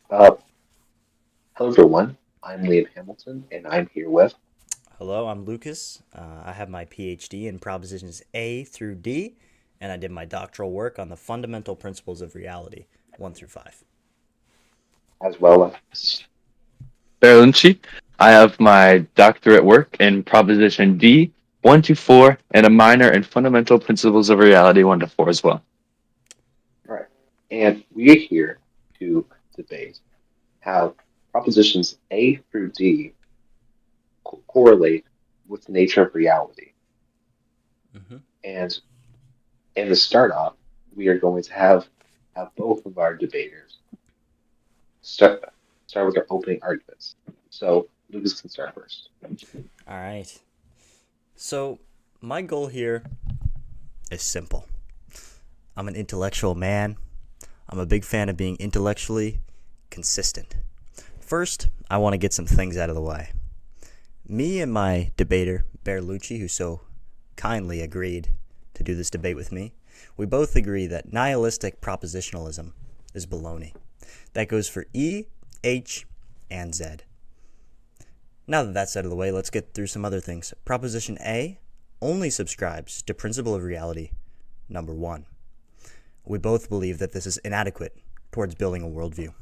Uh, Hello everyone. I'm Liam Hamilton, and I'm here with. Hello, I'm Lucas. I have my PhD in propositions A through D, and I did my doctoral work on the fundamental principles of reality, 1 through 5. As well as. Berlinci. I have my doctorate work in Proposition D, 1 to 4, and a minor in Fundamental Principles of Reality, 1 to 4 as well. All right, and we are here to debate how propositions A through D correlate with the nature of reality. Mm-hmm. And in the start off, we are going to have both of our debaters start start with their opening arguments. So Lucas can start first. All right. So, my goal here is simple. I'm an intellectual man. I'm a big fan of being intellectually consistent. First, I want to get some things out of the way. Me and my debater, Berlucci, who so kindly agreed to do this debate with me, we both agree that nihilistic propositionalism is baloney. That goes for E, H, and Z. Now that that's out of the way, let's get through some other things. Proposition A only subscribes to principle of reality number 1. We both believe that this is inadequate towards building a worldview.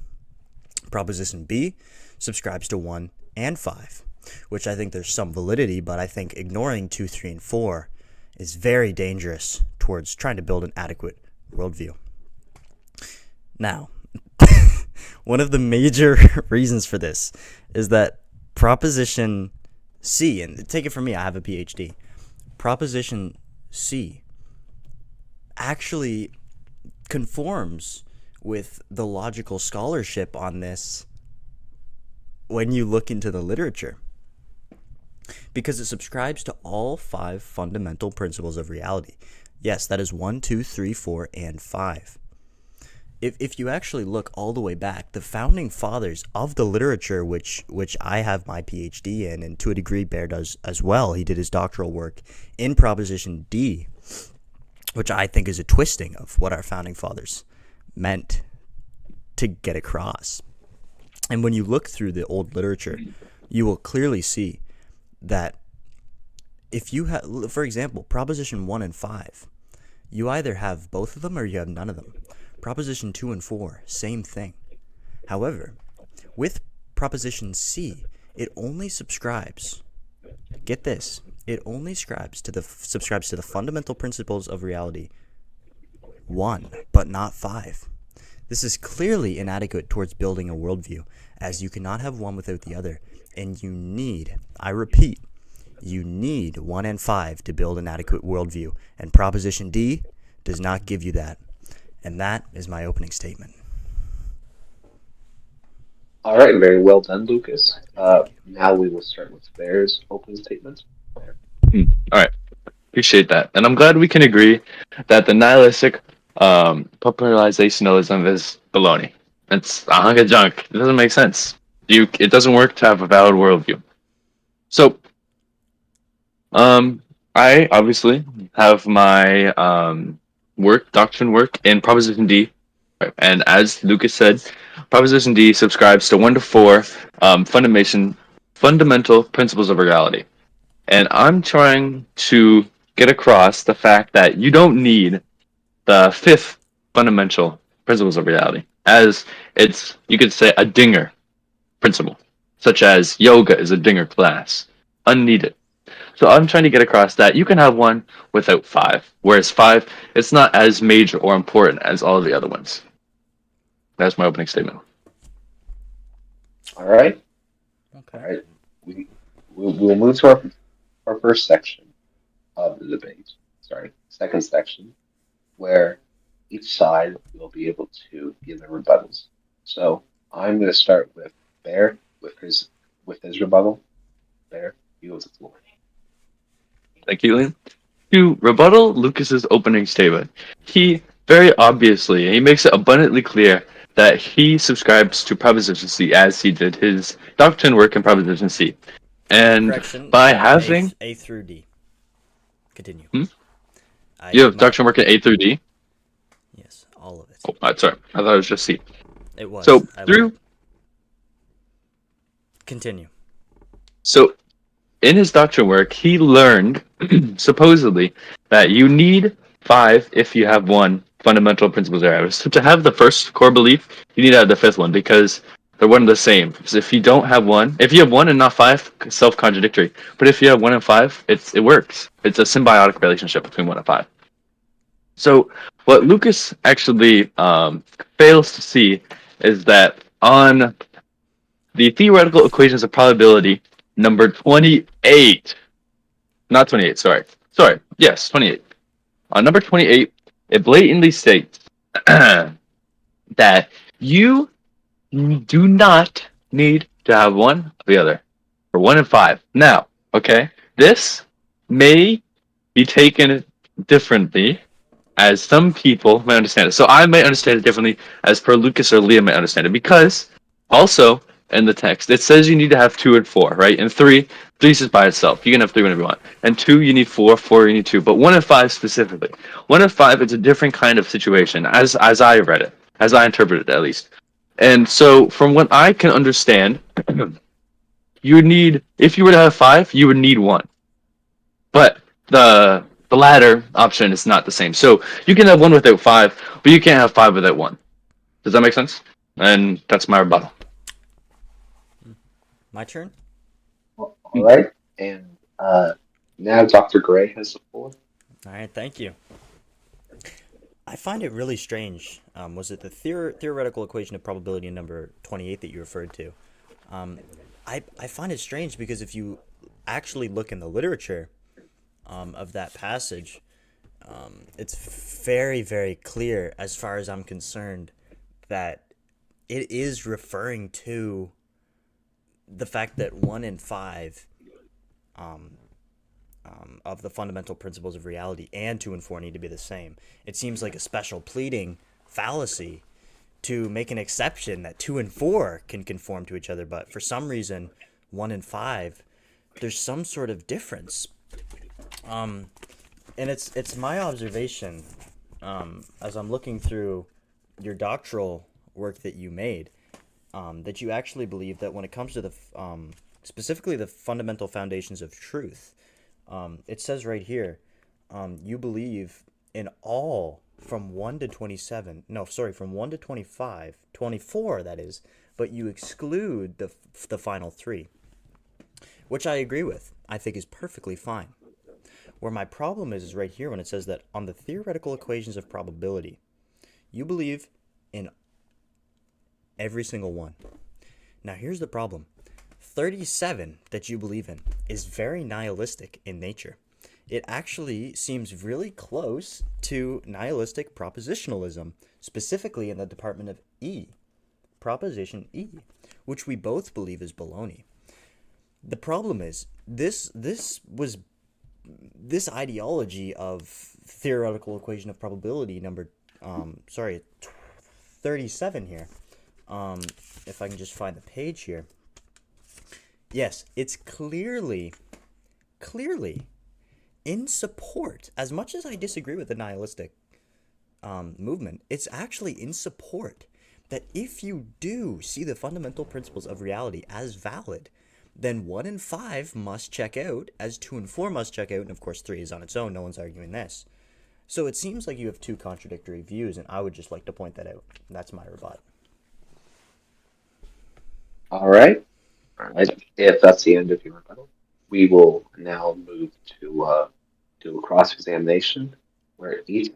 Proposition B subscribes to 1 and 5, which I think there's some validity, but I think ignoring 2, 3, and 4 is very dangerous towards trying to build an adequate worldview. Now, one of the major reasons for this is that Proposition C, and take it from me, I have a PhD, Proposition C actually conforms with the logical scholarship on this when you look into the literature, because it subscribes to all 5 fundamental principles of reality. Yes, that is 1, 2, 3, 4, and 5. If you actually look all the way back, the founding fathers of the literature, which I have my PhD in, and to a degree Bear does as well, he did his doctoral work in Proposition D, which I think is a twisting of what our founding fathers meant to get across. And when you look through the old literature, you will clearly see that if you have, for example, Proposition 1 and 5, you either have both of them or you have none of them. Proposition 2 and 4, same thing. However, with Proposition C, it only subscribes, get this, it only subscribes to the fundamental principles of reality 1, but not 5. This is clearly inadequate towards building a worldview, as you cannot have one without the other, and you need, I repeat, you need 1 and 5 to build an adequate worldview, and Proposition D does not give you that. And that is my opening statement. All right, very well done, Lucas. Thank you. Now we will start with Bear's opening statement. Bear. All right, appreciate that. And I'm glad we can agree that the nihilistic popularizationalism is baloney. It's a hunk of junk. It doesn't make sense. It doesn't work to have a valid worldview. So, um, I obviously have my doctrine work in Proposition D. Right? And as Lucas said, Proposition D subscribes to 1 to 4 fundamental principles of reality. And I'm trying to get across the fact that you don't need the 5th fundamental principles of reality, as it's, you could say, a dinger principle, such as yoga is a dinger class, unneeded. So I'm trying to get across that you can have one without 5, whereas 5, it's not as major or important as all of the other ones. That's my opening statement. All right, all Okay. right. We we'll move to our first section of the debate. Sorry, second section, where each side will be able to give their rebuttals. So I'm going to start with Bear with his rebuttal. Bear, you have the floor. Thank you, Liam. To rebuttal Lucas's opening statement, he very obviously he makes it abundantly clear that he subscribes to Proposition C as he did his doctrine work in Proposition C. And Correction, by having A through D. Continue. hmm? I You did have my, doctrine work in A through D. yes, all of it. Oh, sorry, I thought it was just C. It So was. I through lied. Continue. So in his doctorate work, he learned supposedly that you need five if you have one fundamental principles area. So to have the first core belief, you need to have the fifth one because they're one and the same. So if you don't have one, if you have one and not five, self-contradictory. But if you have one and five, it works. It's a symbiotic relationship between one and five. So what Lucas actually fails to see is that on the theoretical equations of probability, number 28, not 28, sorry, yes, 28. On number 28, it blatantly states that you do not need to have one or the other for one and five. Now, okay, this may be taken differently as some people may understand it. So I may understand it differently as per Lucas or Leah may understand it because also in the text it says you need to have two and four, right? And three is just by itself. You can have three whenever you want. And two, you need four, four, you need two. But one and five specifically. One and five, it's a different kind of situation as I read it, as I interpreted it at least. And so from what I can understand, you would need if you were to have five, you would need one. But the latter option is not the same. So you can have one without five, but you can't have five without one. Does that make sense? And that's my rebuttal. My turn? All right, and now Dr. Gray has the floor. All right, thank you. I find it really strange. Was it the theoretical equation of probability number 28 that you referred to? Um, I find it strange because if you actually look in the literature of that passage, it's very, very clear, as far as I'm concerned, that it is referring to the fact that 1 and 5 of the fundamental principles of reality and 2 and 4 need to be the same. It seems like a special pleading fallacy to make an exception that 2 and 4 can conform to each other, but for some reason 1 and 5, there's some sort of difference. And it's my observation, as I'm looking through your doctoral work that you made, that you actually believe that when it comes to the specifically the fundamental foundations of truth, it says right here, you believe in all from 1 to 27, no, sorry, from 1 to 25, 24 that is, but you exclude the final three, which I agree with. I think is perfectly fine. Where my problem is right here when it says that on the theoretical equations of probability, you believe in every single one. Now here's the problem. 37 that you believe in is very nihilistic in nature. It actually seems really close to nihilistic propositionalism, specifically in the department of E, proposition E, which we both believe is baloney. The problem is this ideology of theoretical equation of probability number 37 here. If I can just find the page here. Yes, it's clearly in support. As much as I disagree with the nihilistic movement, it's actually in support that if you do see the fundamental principles of reality as valid, then 1 and 5 must check out, as 2 and 4 must check out, and of course 3 is on its own, no one's arguing this. So it seems like you have two contradictory views, and I would just like to point that out. That's my rebut. All right. All right. If that's the end of your rebuttal, we will now move to a cross examination where each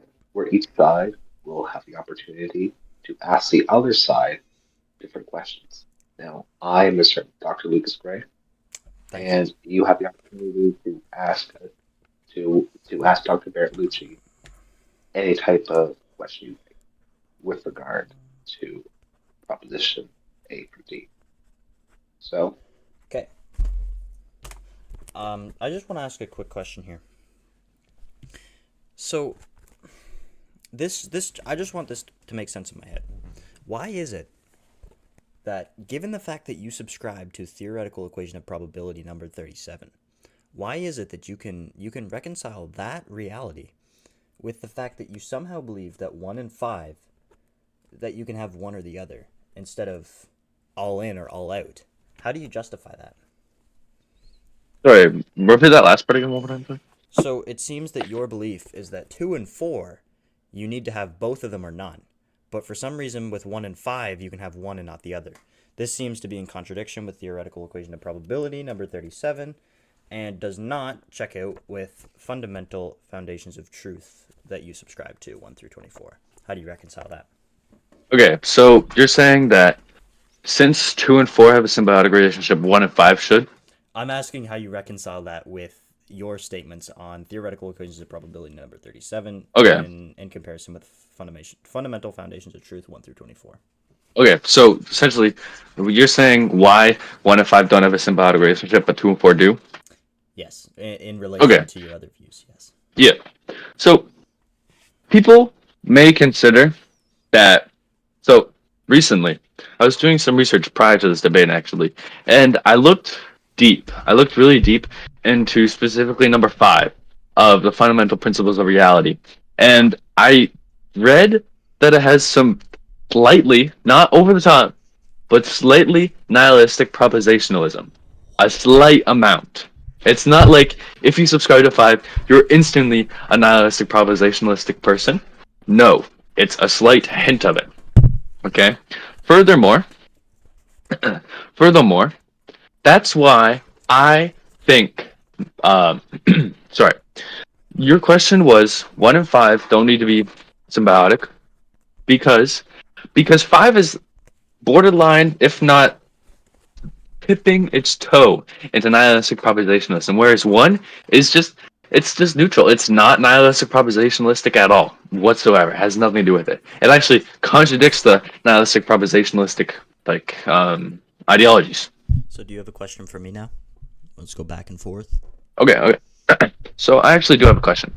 side will have the opportunity to ask the other side different questions. Now, I am Mr. Dr. Lucas Gray, Thank you. and you have the opportunity to ask Dr. Bertolucci any type of question you think with regard to proposition A through D. So, Okay. I just want to ask a quick question here. So, I just want this to make sense in my head. Why is it that, given the fact that you subscribe to theoretical equation of probability number 37, why is it that you can reconcile that reality with the fact that you somehow believe that 1 and 5, that you can have one or the other instead of all in or all out? How do you justify that? Sorry, repeat that last part again one more time, please. So it seems that your belief is that 2 and 4, you need to have both of them or none. But for some reason, with 1 and 5, you can have one and not the other. This seems to be in contradiction with theoretical equation of probability, number 37, and does not check out with fundamental foundations of truth that you subscribe to, 1 through 24. How do you reconcile that? Okay, so you're saying that since 2 and 4 have a symbiotic relationship, 1 and 5 should? I'm asking how you reconcile that with your statements on theoretical equations of probability, number 37, Okay. in comparison with fundamental foundations of truth, 1 through 24. Okay, so essentially, you're saying why 1 and 5 don't have a symbiotic relationship, but 2 and 4 do? Yes, in relation Okay. to your other views, yes. Yeah. So people may consider that. So recently, I was doing some research prior to this debate, actually, and I looked deep. I looked really deep into specifically number 5 of the fundamental principles of reality, and I read that it has some slightly, not over the top, but slightly nihilistic propositionalism. A slight amount. It's not like if you subscribe to 5, you're instantly a nihilistic propositionalistic person. No, it's a slight hint of it. Okay? Furthermore, furthermore, that's why I think sorry. Your question was 1 and 5 don't need to be symbiotic because 5 is borderline, if not tipping its toe into nihilistic propositionalism, whereas 1 is just neutral. It's not nihilistic propositionalistic at all whatsoever. It has nothing to do with it. It actually contradicts the nihilistic propositionalistic ideologies. So do you have a question for me now? Let's go back and forth. Okay. So I actually do have a question.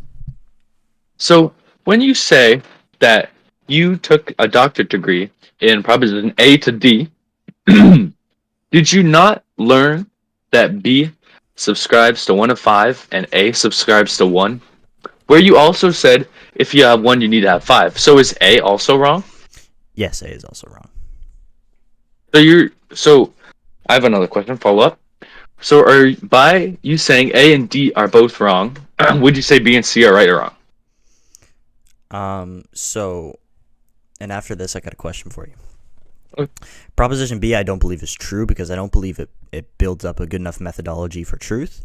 So when you say that you took a doctorate degree in proposition A to D, did you not learn that B subscribes to 1 of 5 and A subscribes to 1? Where you also said if you have 1, you need to have 5. So is A also wrong? Yes, A is also wrong. So I have another question, follow up. So by you saying A and D are both wrong, would you say B and C are right or wrong? And after this, I got a question for you. Okay. Proposition B, I don't believe is true because I don't believe it builds up a good enough methodology for truth.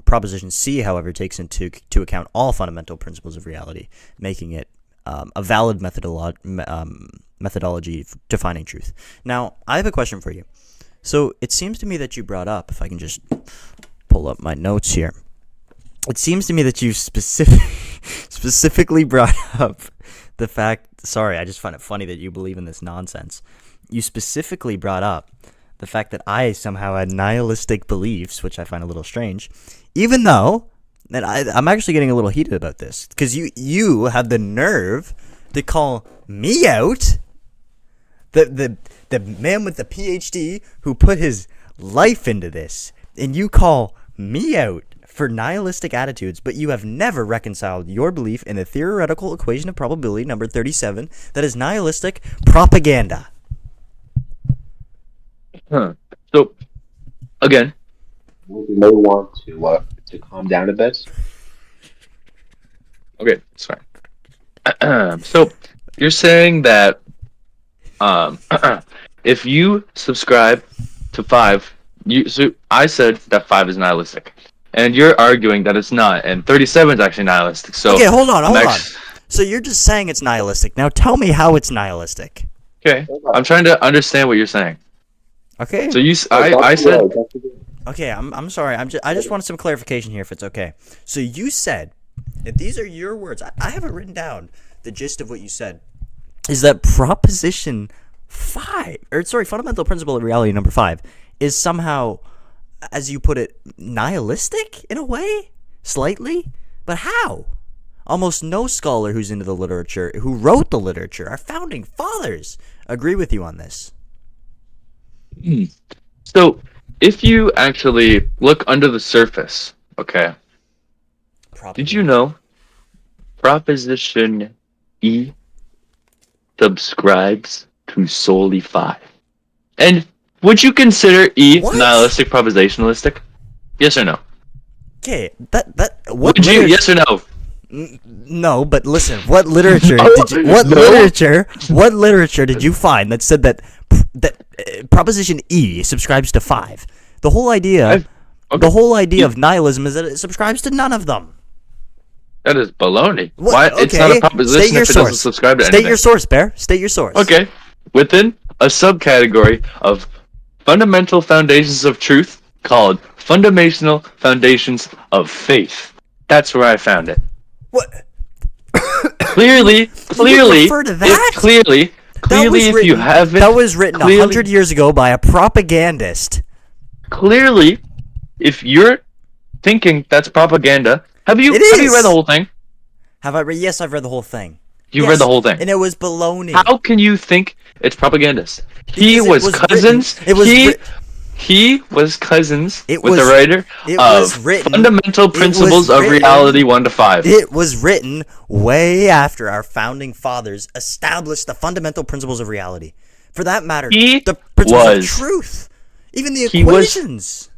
Proposition C, however, takes into account all fundamental principles of reality, making it a valid methodology defining truth. Now, I have a question for you. So it seems to me that you brought up, if I can just pull up my notes here, it seems to me that you specifically brought up the fact, sorry, I just find it funny that you believe in this nonsense. You specifically brought up the fact that I somehow had nihilistic beliefs, which I find a little strange, even though, and I'm actually getting a little heated about this, because you have the nerve to call me out, the man with the PhD who put his life into this, and you call me out for nihilistic attitudes, but you have never reconciled your belief in the theoretical equation of probability, number 37, that is nihilistic propaganda. So, again, You may want to calm down a bit. okay, it's fine. So, you're saying that if you subscribe to 5, so I said that 5 is nihilistic, and you're arguing that it's not, and 37 is actually nihilistic. So Okay, hold on. So you're just saying it's nihilistic. Now tell me how it's nihilistic. Okay, I'm trying to understand what you're saying. Okay. So I said. Okay, I'm sorry. I just wanted some clarification here, if it's okay. So you said, and these are your words. I have it written down. The gist of what you said is that proposition 5, fundamental principle of reality number 5, is somehow, as you put it, nihilistic in a way, slightly. But how? Almost no scholar who's into the literature, who wrote the literature, our founding fathers, agree with you on this. So, if you actually look under the surface, okay, did you know Proposition E subscribes to solely 5? And Would you consider E What? nihilistic propositionalistic? Yes or no? Okay, what Would you? literature? Yes or no? No, but listen, what literature Oh, did you? What no? literature? What literature did you find that said that Proposition E subscribes to 5? The whole idea, Okay. the whole idea of nihilism is that it subscribes to none of them. That is baloney. What? Why? Okay. It's not a proposition State your if it doesn't source. subscribe to State anything. your source, Bear. State your source. Okay. Within a subcategory of fundamental foundations of truth called fundamental foundations of faith. That's where I found it. What? Clearly, refer to that? if clearly, if you haven't, that was written clearly- 100 years ago by a propagandist. Clearly, if you're thinking that's propaganda, have you It is. read the whole thing? Have I read? Yes, I've read the whole thing. You Yes, read the whole thing. and it was baloney. How can you think it's propagandist? He Because it was was cousins. written- it was he writ- he was cousins It with the was- writer it of was written- Fundamental it was Principles of written- Reality 1 to 5. It was written way after our founding fathers established the fundamental principles of reality. For that matter, He the principles of was- truth, even the he was- equations.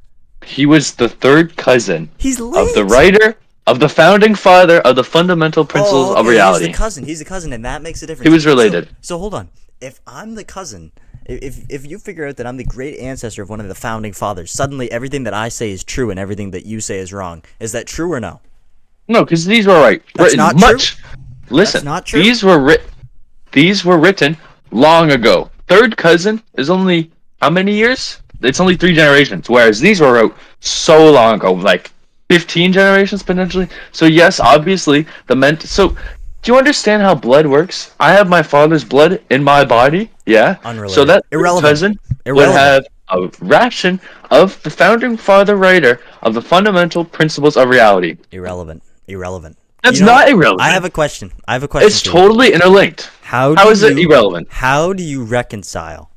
He was the third cousin He's of late. the writer of the founding father of the Fundamental Principles of Reality. He's the cousin. He's the cousin, and that makes a difference. He was related. So hold on. If I'm the cousin, if you figure out that I'm the great ancestor of one of the founding fathers, suddenly everything that I say is true and everything that you say is wrong. Is that true or no? No, because these were written not much. Listen, That's not true? These were written long ago. Third cousin is only how many years? It's only 3 generations. Whereas these were wrote so long ago, like 15 generations potentially. So yes, obviously So, do you understand how blood works? I have my father's blood in my body. Yeah. Unrelated. So that Irrelevant. cousin Irrelevant. would have a ration of the founding father writer of the fundamental principles of reality. Irrelevant. That's You know not what? irrelevant. I have a question. It's for you. totally interlinked. How is it irrelevant? How do you reconcile?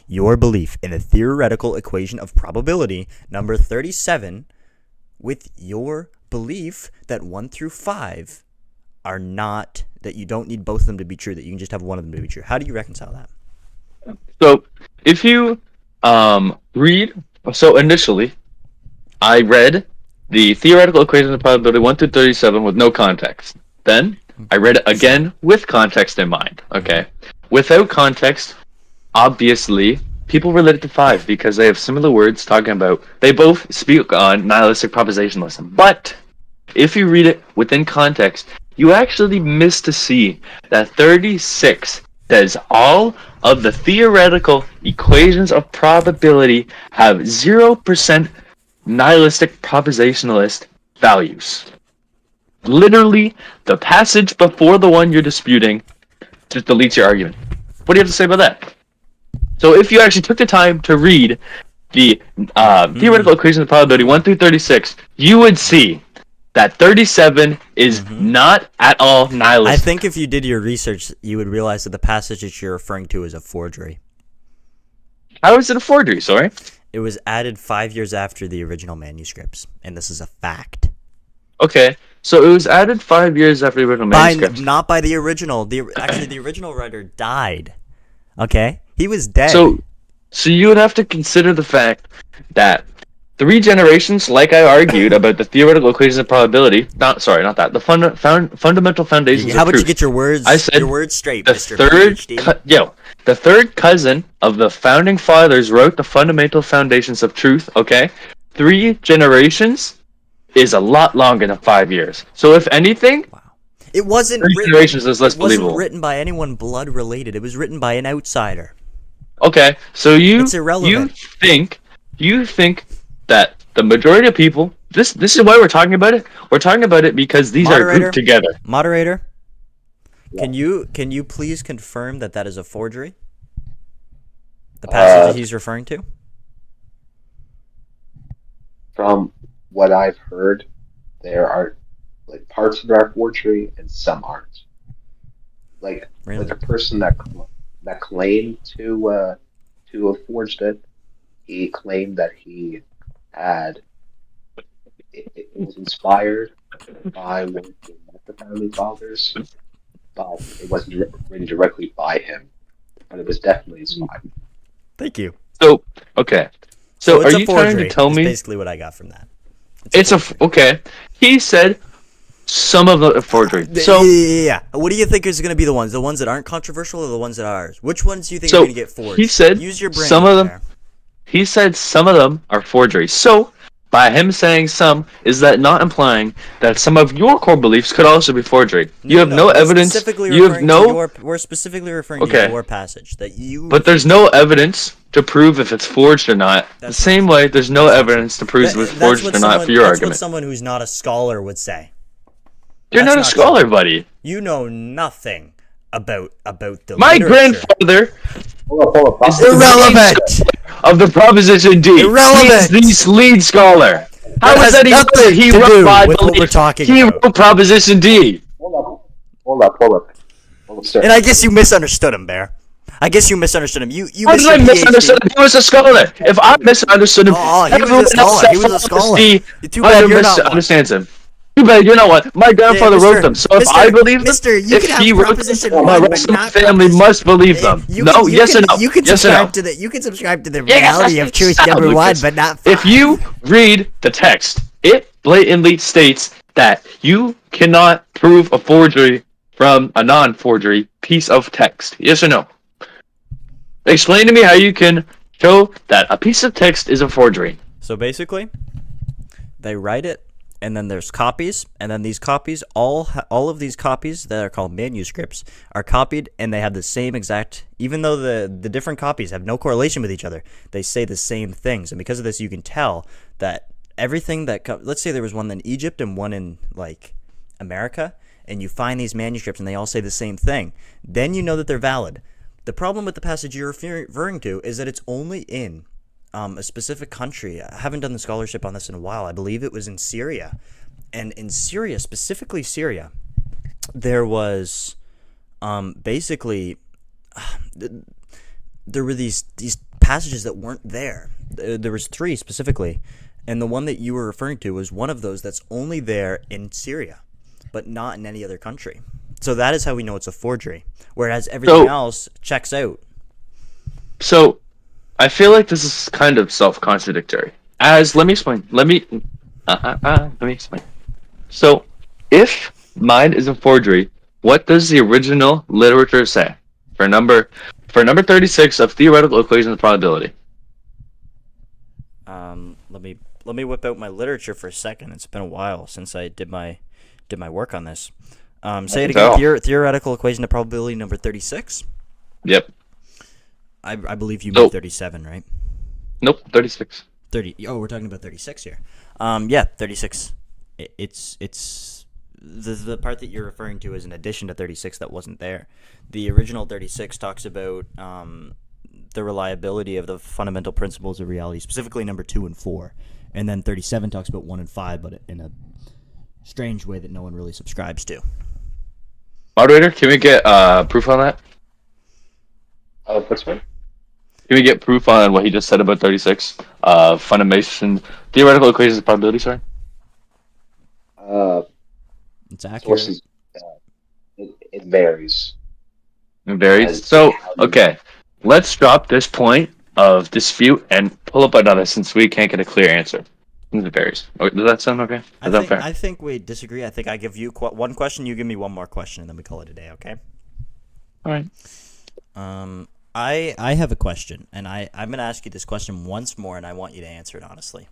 Your belief in the theoretical equation of probability number 37 with your belief that 1 through 5 are not, that you don't need both of them to be true, that you can just have one of them to be true? How do you reconcile that? So if you read, so initially, I read the theoretical equation of probability 1 through 37 with no context. Then I read it again with context in mind. Okay, without context, obviously people relate it to 5 because they have similar words talking about. They both speak on nihilistic propositionalism, but if you read it within context, you actually miss to see that 36 says all of the theoretical equations of probability have 0% nihilistic propositionalist values. Literally, the passage before the one you're disputing just deletes your argument. What do you have to say about that? So if you actually took the time to read the theoretical equations of probability 1 through 36, you would see that 37 is not at all nihilistic. I think if you did your research, you would realize that the passage that you're referring to is a forgery. How is it a forgery, sorry? It was added 5 years after the original manuscripts, and this is a fact. Okay, so it was added 5 years after the original manuscript. Not by the original. Actually, the original writer died. Okay? He was dead. So you would have to consider the fact that 3 generations, like I argued about the theoretical equations of probability, the fundamental foundations How of about truth. you get your words straight, The Mr. third, PhD? the third cousin of the founding fathers wrote the fundamental foundations of truth. Okay, 3 generations is a lot longer than 5 years. So if anything, It wasn't 3 generations is less it wasn't believable. written by anyone blood related. It was written by an outsider. Okay, so It's irrelevant. you think that the majority of people, this is why we're talking about it. We're talking about it because these are grouped together. Moderator, can you please confirm that that is a forgery? The passage that he's referring to? From what I've heard, there are like parts of it are forgery and some aren't. Like Really? the person that claimed to have forged it, he claimed that he had it was inspired by one of the founding fathers, but it wasn't written directly by him. But it was definitely inspired. Thank you. So okay. So So are it's a you trying forgery. to tell Is me basically what I got from that. okay? He said some of the forgery. So Yeah. What do you think is going to be the ones? The ones that aren't controversial or the ones that are ours? Which ones do you think are so going to get forged? he said Use your brain. some of them. There. He said some of them are forgery. So by him saying some, is that not implying that some of your core beliefs could also be forgery? You have no evidence. You have no. We're specifically referring to Okay. your passage that you. But there's no evidence to prove if it's forged or not. The same way, there's no evidence to prove if it's forged or not for your That's what argument. someone who's not a scholar would say. You're That's not a not scholar, true. buddy. You know nothing about the My literature. grandfather Hold up. is the lead Irrelevant. scholar of the Proposition D. Irrelevant. He is the lead scholar. How That is has that even nothing good? He to wrote do my with what belief. we're talking He about. wrote Proposition D. Hold up, sir. And I guess you misunderstood him, Bear. I guess you misunderstood him. You How missed did I your PhD. misunderstood him? He was a scholar. If I misunderstood him, Oh, he was everyone a scholar. else that He was a follows scholar. D Too bad you're not one. understands him. Too bad you're not one. My grandfather wrote them, so if I believe them, Mister, you if can he have wrote them, Proposition the 1, rest but of not the family Proposition- must believe them. No, yes or no? You can Yes or no? subscribe to the. You can subscribe to the Yes, reality that's of truth sound, number one, Lucas. but not 5. If you read the text, it blatantly states that you cannot prove a forgery from a non-forgery piece of text. Yes or no? Explain to me how you can show that a piece of text is a forgery. So basically, they write it, and then there's copies, and then these copies, all of these copies that are called manuscripts, are copied, and they have the same exact. Even though the different copies have no correlation with each other, they say the same things, and because of this, you can tell that everything that let's say there was one in Egypt and one in like America, and you find these manuscripts, and they all say the same thing. Then you know that they're valid. The problem with the passage you're referring to is that it's only in a specific country. I haven't done the scholarship on this in a while. I believe it was in Syria. And in Syria, specifically Syria, there was basically there were these passages that weren't there. There was 3 specifically, and the one that you were referring to was one of those that's only there in Syria, but not in any other country. So that is how we know it's a forgery, whereas everything else checks out. So, I feel like this is kind of self-contradictory. Let me explain. Let me explain. So, if mine is a forgery, what does the original literature say for number 36 of theoretical equations of probability? Let me whip out my literature for a second. It's been a while since I did my work on this. Say it again. Theoretical equation of probability number 36. Yep. I believe you mean 37, right? Nope, 36. 30. Oh, we're talking about 36 here. Yeah, 36. It's the part that you're referring to is an addition to 36 that wasn't there. The original 36 talks about the reliability of the fundamental principles of reality, specifically number 2 and 4. And then 37 talks about 1 and 5, but in a strange way that no one really subscribes to. Moderator, can we get proof on that? What's one? Can we get proof on what he just said about 36? Theoretical equations of probability, sorry? It's accurate. Sources, it varies. It varies. So, okay. Let's drop this point of dispute and pull up another since we can't get a clear answer. It varies. Does that sound okay? Is that fair? I think we disagree. I think I give you one question, you give me one more question, and then we call it a day, okay? All right. I have a question, and I'm going to ask you this question once more, and I want you to answer it honestly.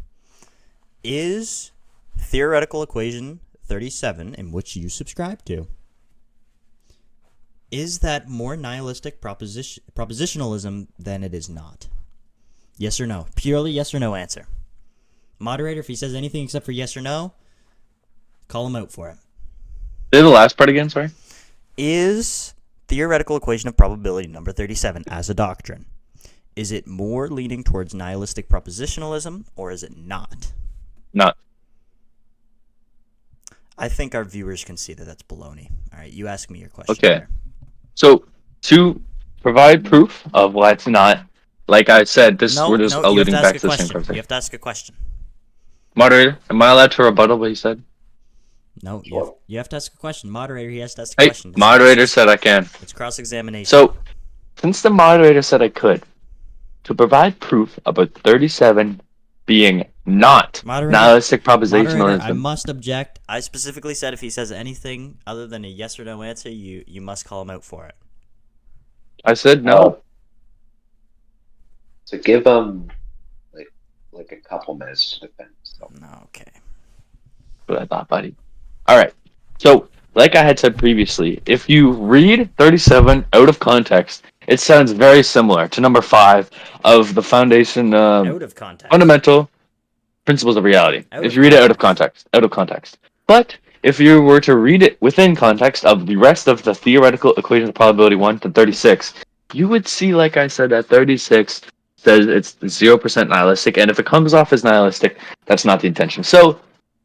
Is theoretical equation 37, in which you subscribe to, is that more nihilistic propositionalism than it is not? Yes or no? Purely yes or no answer. Moderator, if he says anything except for yes or no, call him out for it. Say the last part again, sorry? Is theoretical equation of probability number 37 as a doctrine, is it more leaning towards nihilistic propositionalism, or is it not? Not. I think our viewers can see that that's baloney. All right, you ask me your question. Okay. There. So, to provide proof of why it's not, like I said, we're just alluding back to the same conversation. You have to ask a question. Moderator, am I allowed to rebuttal what he said? No, you have to ask a question. Moderator, he has to ask a Hey, question. moderator said I can. It's cross-examination. So, since the moderator said I could, to provide proof about 37 being not nihilistic Moderator, I propositionalism. must object. I specifically said if he says anything other than a yes or no answer, you must call him out for it. I said no. To give him like a couple minutes to defend himself. Okay. But I thought, buddy. All right. So, like I had said previously, if you read 37 out of context, it sounds very similar to number 5 of the foundation Out of context. fundamental principles of reality. If you read it out of context. But if you were to read it within context of the rest of the theoretical equations of probability 1 to 36, you would see, like I said, that 36 says it's 0% nihilistic, and if it comes off as nihilistic, that's not the intention. So,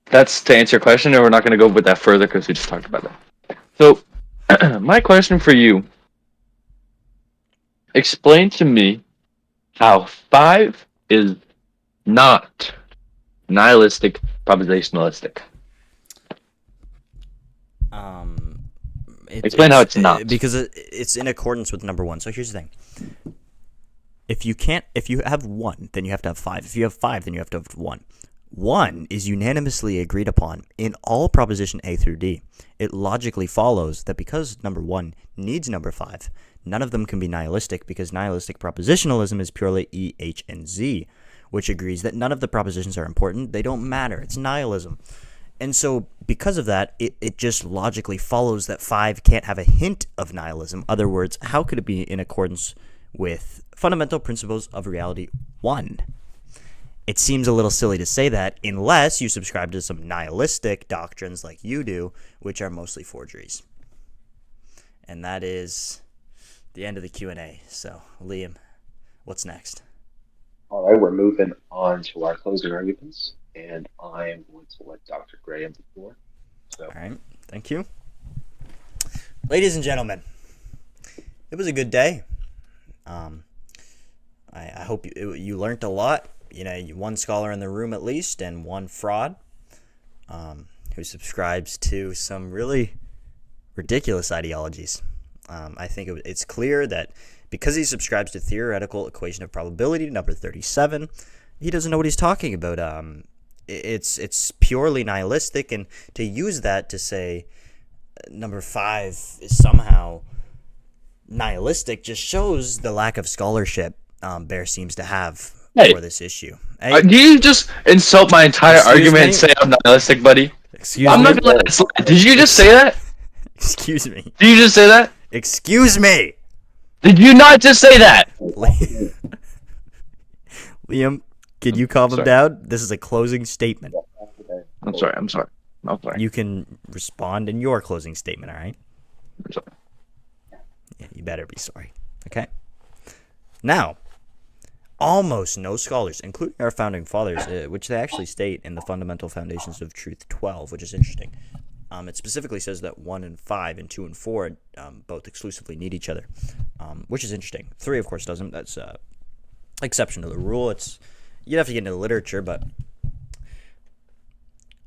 that's to answer your question, and we're not going to go with that further because we just talked about that. So, my question for you, explain to me how 5 is not nihilistic propositionalistic. Explain how it's not. Because it's in accordance with number 1. So here's the thing. If you have 1, then you have to have 5. If you have 5, then you have to have 1. 1 is unanimously agreed upon in all proposition A through D. It logically follows that because number 1 needs number 5, none of them can be nihilistic because nihilistic propositionalism is purely E, H, and Z, which agrees that none of the propositions are important. They don't matter. It's nihilism. And so because of that, it just logically follows that 5 can't have a hint of nihilism. In other words, how could it be in accordance with fundamental principles of reality 1? It seems a little silly to say that unless you subscribe to some nihilistic doctrines like you do, which are mostly forgeries. And that is the end of the Q&A. So, Liam, what's next? All right, we're moving on to our closing arguments, and I am going to let Dr. Gray have the floor. So. All right, thank you. Ladies and gentlemen, it was a good day. I hope you learned a lot. You know, one scholar in the room at least, and one fraud who subscribes to some really ridiculous ideologies. I think it's clear that because he subscribes to theoretical equation of probability number 37, he doesn't know what he's talking about. It's purely nihilistic, and to use that to say number 5 is somehow nihilistic just shows the lack of scholarship Bear seems to have for this issue. Hey, do you just insult my entire argument and say I'm nihilistic, buddy? I'm not gonna let it slide. Did you just say that? Excuse me. Did you just say that? Excuse me. Did you not just say that? Liam, can you calm him down? This is a closing statement. I'm sorry. You can respond in your closing statement, all right? I'm sorry. Yeah, you better be sorry. Okay? Now, almost no scholars, including our founding fathers, which they actually state in the Fundamental Foundations of Truth 12, which is interesting. It specifically says that 1 and 5 and 2 and 4 both exclusively need each other, which is interesting. 3, of course, doesn't. That's exception to the rule. You'd have to get into the literature, but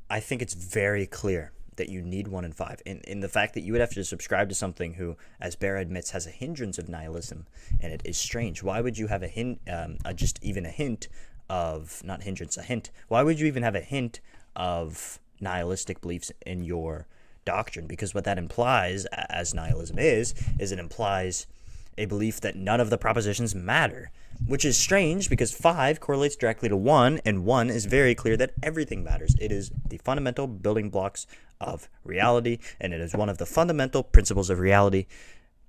I think it's very clear that you need 1 and 5. In the fact that you would have to subscribe to something who, as Bear admits, has a hindrance of nihilism, and it is strange. Why would you have a hint, just even a hint of, not hindrance, a hint. Why would you even have a hint of nihilistic beliefs in your doctrine? Because what that implies, as nihilism is it implies a belief that none of the propositions matter, which is strange because 5 correlates directly to 1, and 1 is very clear that everything matters. It is the fundamental building blocks of reality, and it is one of the fundamental principles of reality.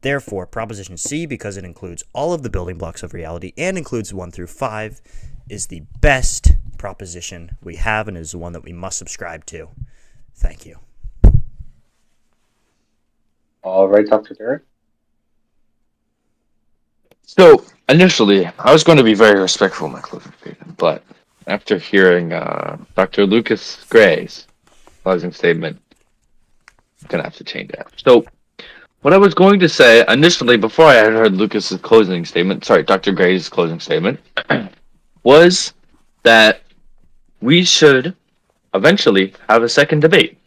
Therefore, proposition C, because it includes all of the building blocks of reality and includes 1 through 5, is the best proposition we have and is the one that we must subscribe to. Thank you. All right, Dr. Barrett. So, initially, I was going to be very respectful in my closing statement, but after hearing Dr. Lucas Gray's closing statement, I'm going to have to change that. So, what I was going to say initially, before I had heard Lucas's closing statement, Dr. Gray's closing statement, was that we should eventually have a second debate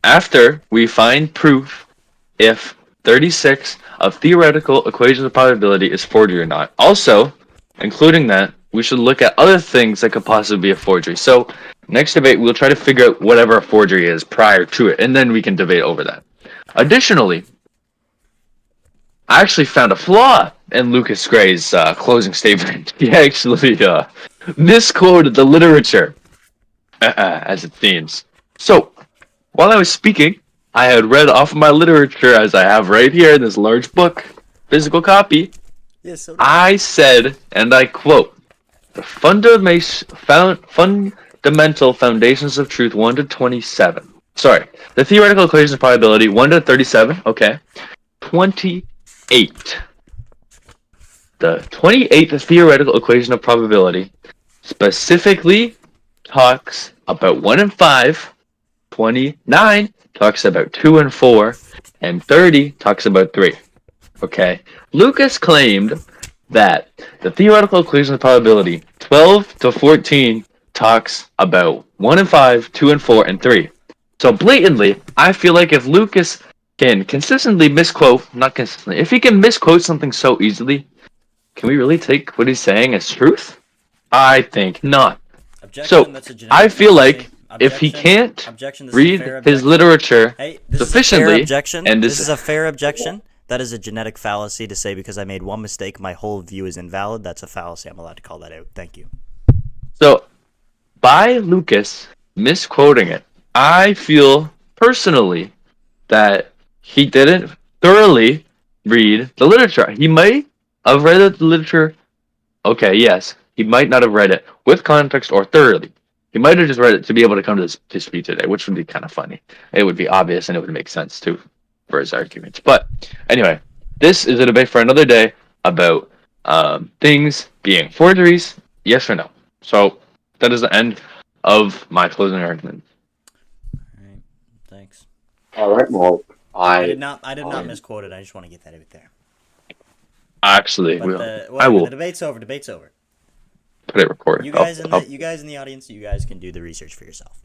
after we find proof if 36 of theoretical equations of probability is forgery or not. Also, including that, we should look at other things that could possibly be a forgery. So, next debate, we'll try to figure out whatever a forgery is prior to it, and then we can debate over that. Additionally, I actually found a flaw in Lucas Gray's closing statement. He actually misquoted the literature as it seems. So, while I was speaking, I had read off of my literature as I have right here in this large book, physical copy. Yes, so I said, and I quote, the fundamental foundations of truth 1 to 27. Sorry, the theoretical equations of probability 1 to 37. Okay. 28. The 28th theoretical equation of probability specifically talks about 1 and 5, 29 talks about 2 and 4, and 30 talks about 3. Okay? Lucas claimed that the theoretical equation of probability 12 to 14 talks about 1 and 5, 2 and 4, and 3. So blatantly, I feel like if Lucas can consistently misquote, not consistently, if he can misquote something so easily, can we really take what he's saying as truth? I think not. Objection, So that's a genetic I feel fallacy. like if he can't Objection, this is a fair read his objection. literature Hey, this is a fair sufficiently, objection. and This is a fair objection. That is a genetic fallacy to say because I made one mistake, my whole view is invalid. That's a fallacy. I'm allowed to call that out. Thank you. so by Lucas misquoting it, I feel personally that he didn't thoroughly read the literature. He might have read the literature. Okay, yes, he might not have read it with context or thoroughly. He might have just read it to be able to come to this to speak today, which would be kind of funny. It would be obvious and it would make sense too for his arguments. But anyway, this is a debate for another day about things being forgeries, yes or no. So that is the end of my closing argument. All right. Thanks. All right. Well, I did not misquote it. I just want to get that out there. Actually, But I whatever, will the debate's over. Debate's over. put it recorded. You guys in the audience, you guys can do the research for yourself.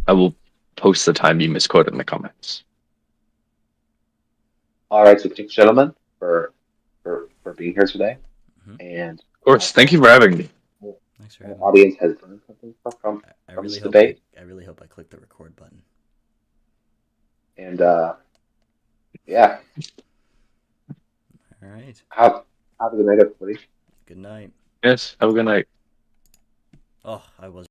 I will post the time you misquoted in the comments. all right. So, thank you, gentlemen, for being here today. Mhm. And Of course, thank you for having me. Thanks for the having me. audience has learned something from I from really this hope debate. I really hope I clicked the record button. And yeah, All right. have a good night, everybody. Good night. Yes, have a good night. Oh, I was.